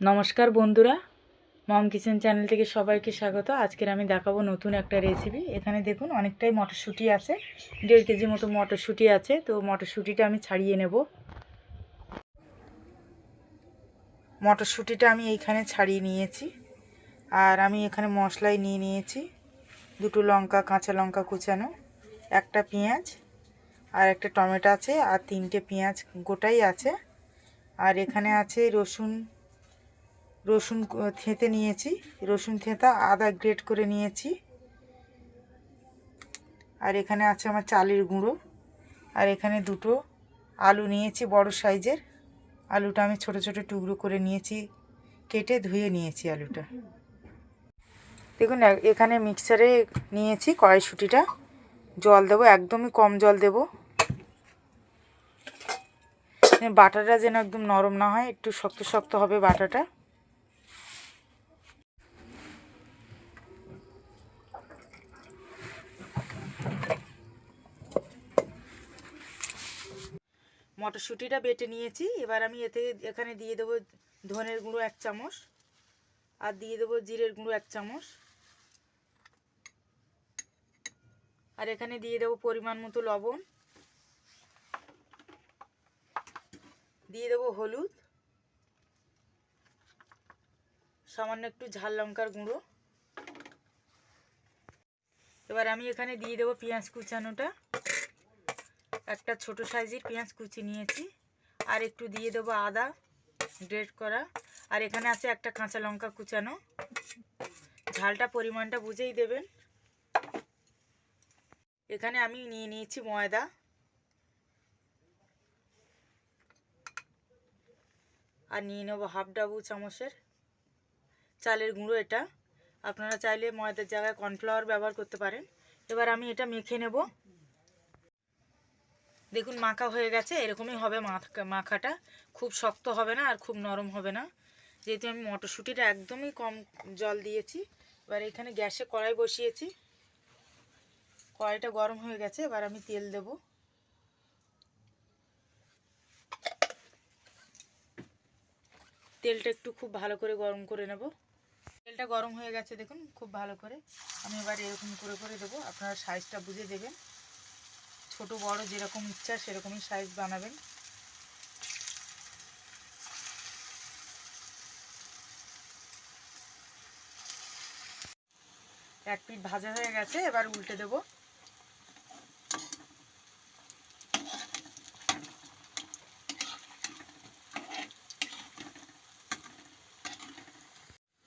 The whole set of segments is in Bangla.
নমস্কার বন্ধুরা, মম কিচেন চ্যানেল থেকে সবাইকে স্বাগত। আজকের আমি দেখাবো নতুন একটা রেসিপি। এখানে দেখুন অনেকটাই মটরশুঁটি আছে, 1.5 কেজি মতো মটরশুঁটি আছে। তো মটরশুঁটিটা আমি ছাড়িয়ে নেব। মটরশুঁটিটা আমি এইখানে ছাড়িয়ে নিয়েছি। আর আমি এখানে মশলাই নিয়ে নিয়েছি, 2 লঙ্কা, কাঁচা লঙ্কা কুচানো, একটা পেঁয়াজ, আর একটা টমেটো আছে, আর 3টে পেঁয়াজ গোটাই আছে। আর এখানে আছে রসুন থেঁতে নিয়েছি, রসুন থেঁতা, আদা গ্রেট করে নিয়েছি। আর এখানে আছে আমার চালের গুঁড়ো। আর এখানে 2টো আলু নিয়েছি, বড় সাইজের। আলুটা আমি ছোট ছোট টুকরো করে নিয়েছি, কেটে ধুয়ে নিয়েছি আলুটা। দেখুন এখানে মিক্সারে নিয়েছি কড়াইশুঁটিটা। জল দেবো, একদমই কম জল দেব। বাটাটা যেন একদম নরম না হয়, একটু শক্ত শক্ত হবে বাটাটা। মটরশুঁটিটা বেটে নিয়েছি। এবার আমি এখানে দিয়ে দেবো ধনের গুঁড়ো 1 চামচ, আর দিয়ে দেবো জিরের গুঁড়ো 1 চামচ, আর এখানে দিয়ে দেবো পরিমাণ মতো লবণ, দিয়ে দেবো হলুদ, সামান্য একটু ঝাল লঙ্কার গুঁড়ো। এবার আমি এখানে দিয়ে দেবো পেঁয়াজ কুচানোটা, একটা ছোট সাইজের পেঁয়াজ কুচি নিয়েছি। আর একটু দিয়ে দেবো আদা গ্রেট করা, আর এখানে আছে একটা কাঁচা লঙ্কা কুচানো। ঝালটা পরিমাণটা বুঝেই দেবেন। এখানে আমি নিয়ে নিয়েছি ময়দা, আর নিয়ে নেবো হাফ চামচের চালের গুঁড়ো। এটা আপনারা চাইলে ময়দার জায়গায় কর্নফ্লাওয়ার ব্যবহার করতে পারেন। এবার আমি এটা মেখে নেব। দেখুন মাখা হয়ে গেছে, এরকমই হবে মাখাটা। খুব শক্ত হবে না আর খুব নরম হবে না, যেহেতু আমি মটরশুঁটিটা একদমই কম জল দিয়েছি। এবার এখানে গ্যাসে কড়াই বসিয়েছি, কড়াইটা গরম হয়ে গেছে। এবার আমি তেল দেব। তেলটা একটু খুব ভালো করে গরম করে নেব। তেলটা গরম হয়ে গেছে দেখুন খুব ভালো করে। আমি এবার এরকম করে করে দেবো। আপনারা সাইজটা বুঝে দেবেন, ছোট বড় যেরকম ইচ্ছা সেরকমই সাইজ বানাবেন। এক পিঠ ভাজা হয়ে গেছে, এবার উল্টে দেব।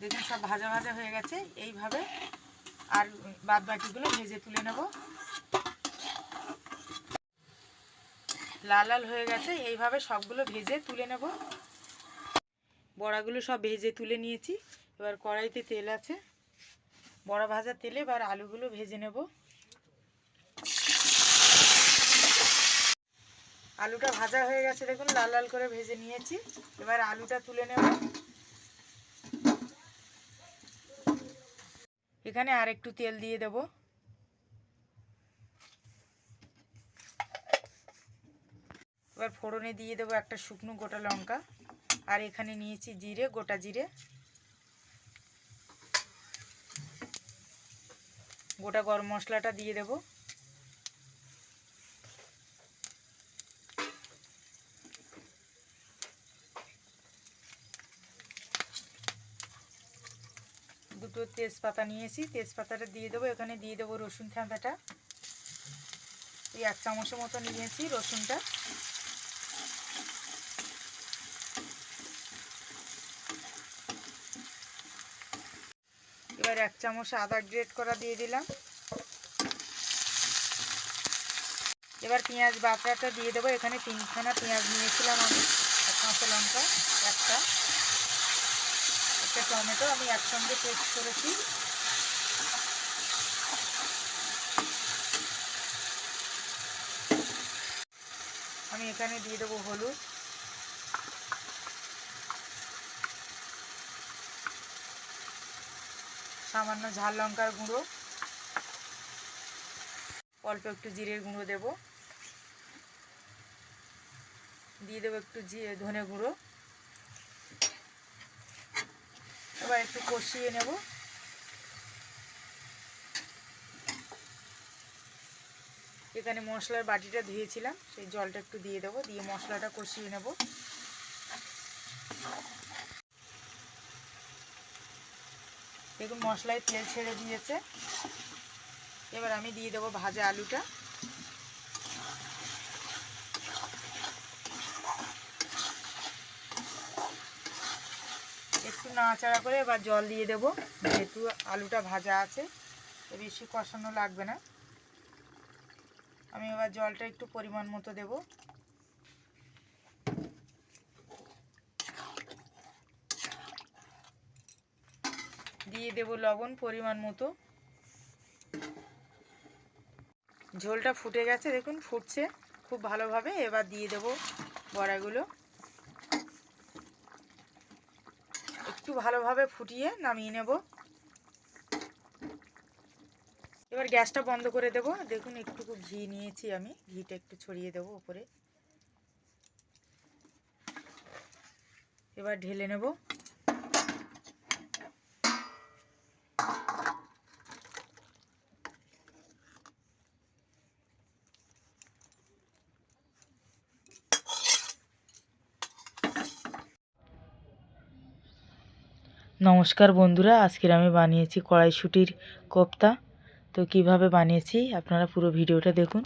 দেখুন সব ভাজা ভাজা হয়ে গেছে এইভাবে। আর বাদ বাকিগুলো ভেজে তুলে নেব। লাল লাল হয়ে গেছে, এইভাবে সবগুলো ভেজে তুলে নেব। বড়াগুলো সব ভেজে তুলে নিয়েছি। এবার কড়াইতে তেল আছে, বড়া ভাজা তেলে এবার আলুগুলো ভেজে নেব। আলুটা ভাজা হয়ে গেছে দেখুন, লাল লাল করে ভেজে নিয়েছি। এবার আলুটা তুলে নেব। এখানে আর একটু তেল দিয়ে দেব। এবার ফোড়নে দিয়ে দেবো একটা শুকনো গোটা লঙ্কা, আর এখানে নিয়েছি জিরে, গোটা জিরে, গোটা গরম মশলাটা দিয়ে দেব। দুটো তেজপাতা নিয়েছি, তেজপাতাটা দিয়ে দেবো। এখানে দিয়ে দেবো রসুন থেঁতাটা, এই 1 চামচের মতো নিয়েছি রসুনটা। এবার 1 চামচ আদা গ্রেট করা দিয়ে দিলাম। এবার পেঁয়াজ বাটাটা দিয়ে দেবো। এখানে 3খানা পেঁয়াজ নিয়েছিলাম আমি, আর কাঁচা লঙ্কা একটা টমেটো আমি একসঙ্গে পেস্ট করেছি। আমি এখানে দিয়ে দেবো হলুদ, সামান্য ঝাল লঙ্কার গুঁড়ো, অল্প একটু জিরের গুঁড়ো দেব, দিয়ে দেবো একটু ধনে গুঁড়ো, এবার একটু কষিয়ে নেব। এখানে মশলার বাটিটা ধুয়েছিলাম, সেই জলটা একটু দিয়ে দেবো, দিয়ে মশলাটা কষিয়ে নেব। দেখুন মশলায় তেল ছেড়ে দিয়েছে। এবার আমি দিয়ে দেবো ভাজা আলুটা। একটু নাড়াচাড়া করে এবার জল দিয়ে দেবো, যেহেতু আলুটা ভাজা আছে বেশি কষানো লাগবে না। আমি এবার জলটা একটু পরিমাণ মতো দেব। দিয়ে দেব লবণ পরিমাণ মতো। ঝোলটা ফুটে গেছে, দেখুন ফুটছে খুব ভালোভাবে। এবার দিয়ে দেব বড়াগুলো, একটু ভালোভাবে ফুটিয়ে নামিয়ে নেব। এবার গ্যাসটা বন্ধ করে দেব। দেখুন একটুকু ঘি নিয়েছি আমি, ঘিটা একটু ছড়িয়ে দেব উপরে। এবার ঢেলে নেব। নমস্কার বন্ধুরা, আজকের আমি বানিয়েছি কড়াইশুঁটির কোপ্তা। তো কিভাবে বানিয়েছি আপনারা পুরো ভিডিওটা দেখুন।